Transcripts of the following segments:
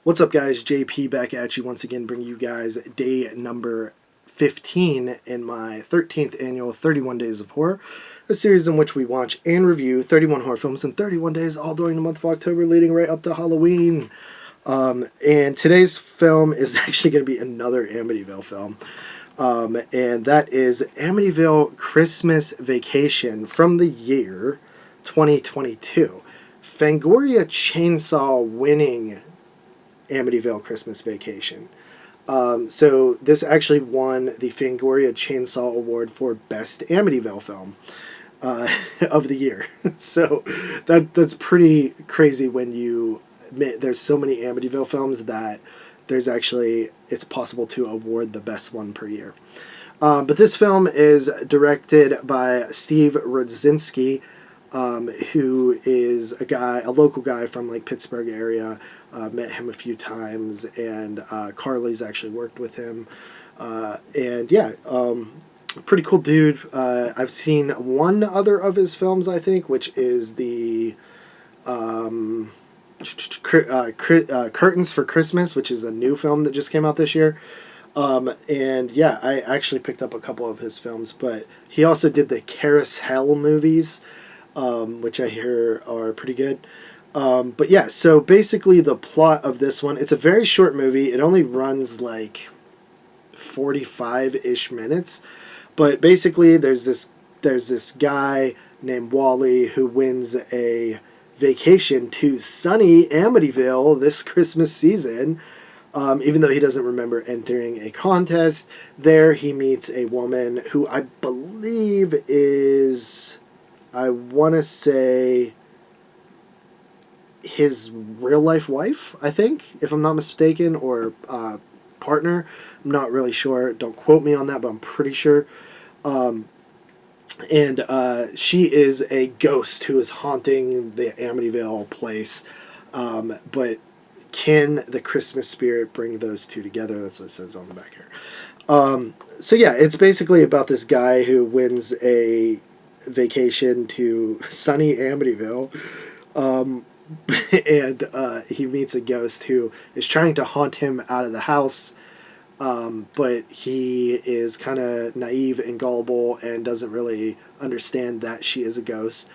What's up, guys? JP back at you once again, bringing you guys day number 15 in my 13th annual 31 Days of Horror, a series in which we watch and review 31 horror films in 31 days, all during the month of October, leading right up to Halloween. And today's film is actually going to be another Amityville film. And that is Amityville Christmas Vacation from the year 2022. Fangoria Chainsaw winning Amityville Christmas Vacation. So this actually won the Fangoria Chainsaw Award for Best Amityville Film of the year. So that's pretty crazy when you admit there's so many Amityville films that it's possible to award the best one per year. But this film is directed by Steve Rodzinski, who is a local guy from like Pittsburgh area. Met him a few times, and Carly's actually worked with him. Pretty cool dude. I've seen one other of his films, I think, which is the Curtains for Christmas, which is a new film that just came out this year. I actually picked up a couple of his films, but he also did the Carousel movies, which I hear are pretty good. So basically the plot of this one, it's a very short movie. It only runs like 45-ish minutes. But basically there's this guy named Wally who wins a vacation to sunny Amityville this Christmas season. Even though he doesn't remember entering a contest. There he meets a woman who I believe is, I want to say, his real-life wife, I think, if I'm not mistaken, or partner. I'm not really sure. Don't quote me on that, but I'm pretty sure. She is a ghost who is haunting the Amityville place. But can the Christmas spirit bring those two together? That's what it says on the back here. It's basically about this guy who wins a vacation to sunny Amityville. He meets a ghost who is trying to haunt him out of the house, but he is kind of naive and gullible and doesn't really understand that she is a ghost.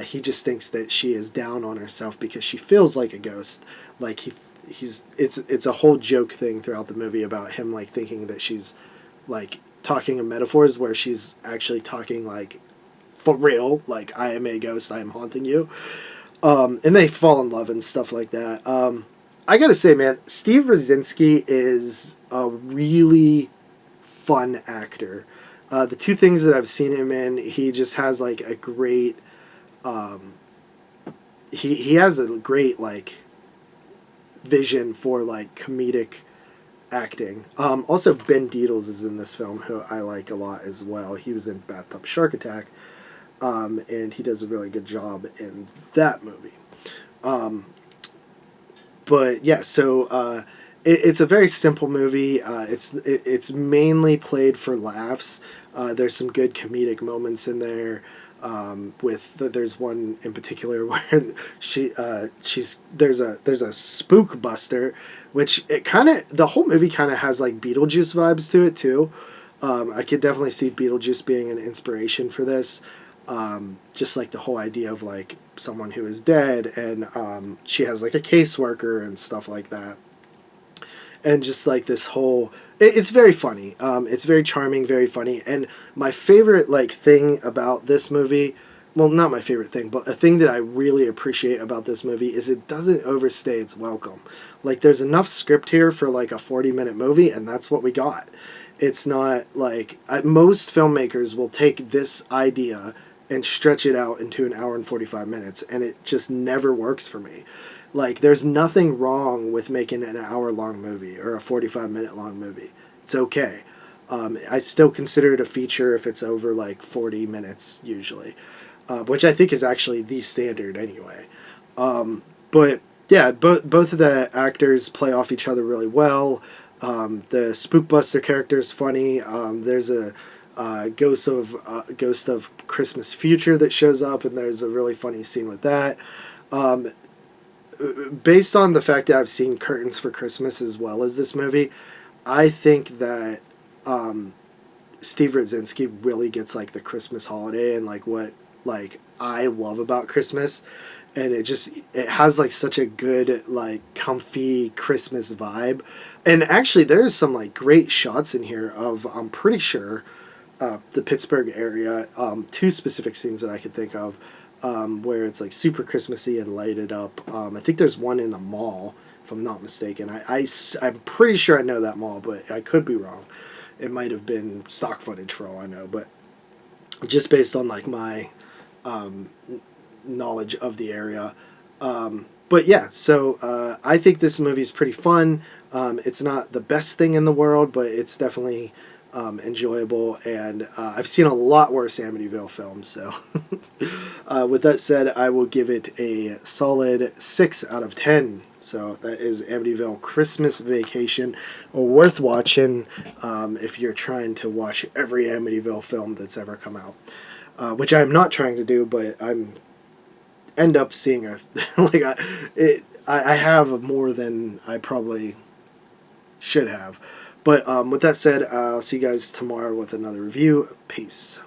He just thinks that she is down on herself because she feels like a ghost. Like it's a whole joke thing throughout the movie about him like thinking that she's like talking in metaphors where she's actually talking like for real, like I am a ghost, I am haunting you. And they fall in love and stuff like that. I gotta say, man, Steve Rodzinski is a really fun actor. The two things that I've seen him in, he just has like a great, he has a great like vision for like comedic acting. Also Ben Deedles is in this film, who I like a lot as well. He was in Bathtub Shark Attack. And he does a really good job in that movie. It's a very simple movie. It's mainly played for laughs. There's some good comedic moments in there. There's one in particular where there's a spook buster, which the whole movie kind of has like Beetlejuice vibes to it too. I could definitely see Beetlejuice being an inspiration for this. Just like the whole idea of like someone who is dead and she has like a caseworker and stuff like that, and just like this whole it's very funny. It's very charming, very funny. And my favorite like thing about this movie, well, not my favorite thing, but a thing that I really appreciate about this movie is it doesn't overstay its welcome. Like there's enough script here for like a 40-minute movie, and that's what we got. It's not like most filmmakers will take this idea and stretch it out into an hour and 45 minutes, and it just never works for me. Like, there's nothing wrong with making an hour-long movie or a 45-minute-long movie. It's okay. I still consider it a feature if it's over, like, 40 minutes, usually, which I think is actually the standard anyway. Both of the actors play off each other really well. The Spookbuster character is funny. There's a ghost of Christmas Future that shows up, and there's a really funny scene with that. based on the fact that I've seen Curtains for Christmas as well as this movie, I think that Steve Rudzinski really gets like the Christmas holiday and like what like I love about Christmas, and it has like such a good like comfy Christmas vibe. And actually there's some like great shots in here of, I'm pretty sure, the Pittsburgh area, two specific scenes that I could think of, where it's like super Christmassy and lighted up. I think there's one in the mall, if I'm not mistaken. I'm pretty sure I know that mall, but I could be wrong. It might have been stock footage for all I know, but just based on like my knowledge of the area. But yeah, so I think this movie is pretty fun. It's not the best thing in the world, but it's definitely enjoyable, and I've seen a lot worse Amityville films, so with that said, I will give it a solid 6 out of 10. So that is Amityville Christmas Vacation, worth watching if you're trying to watch every Amityville film that's ever come out, which I'm not trying to do, but I'm end up seeing I have more than I probably should have. But with that said, I'll see you guys tomorrow with another review. Peace.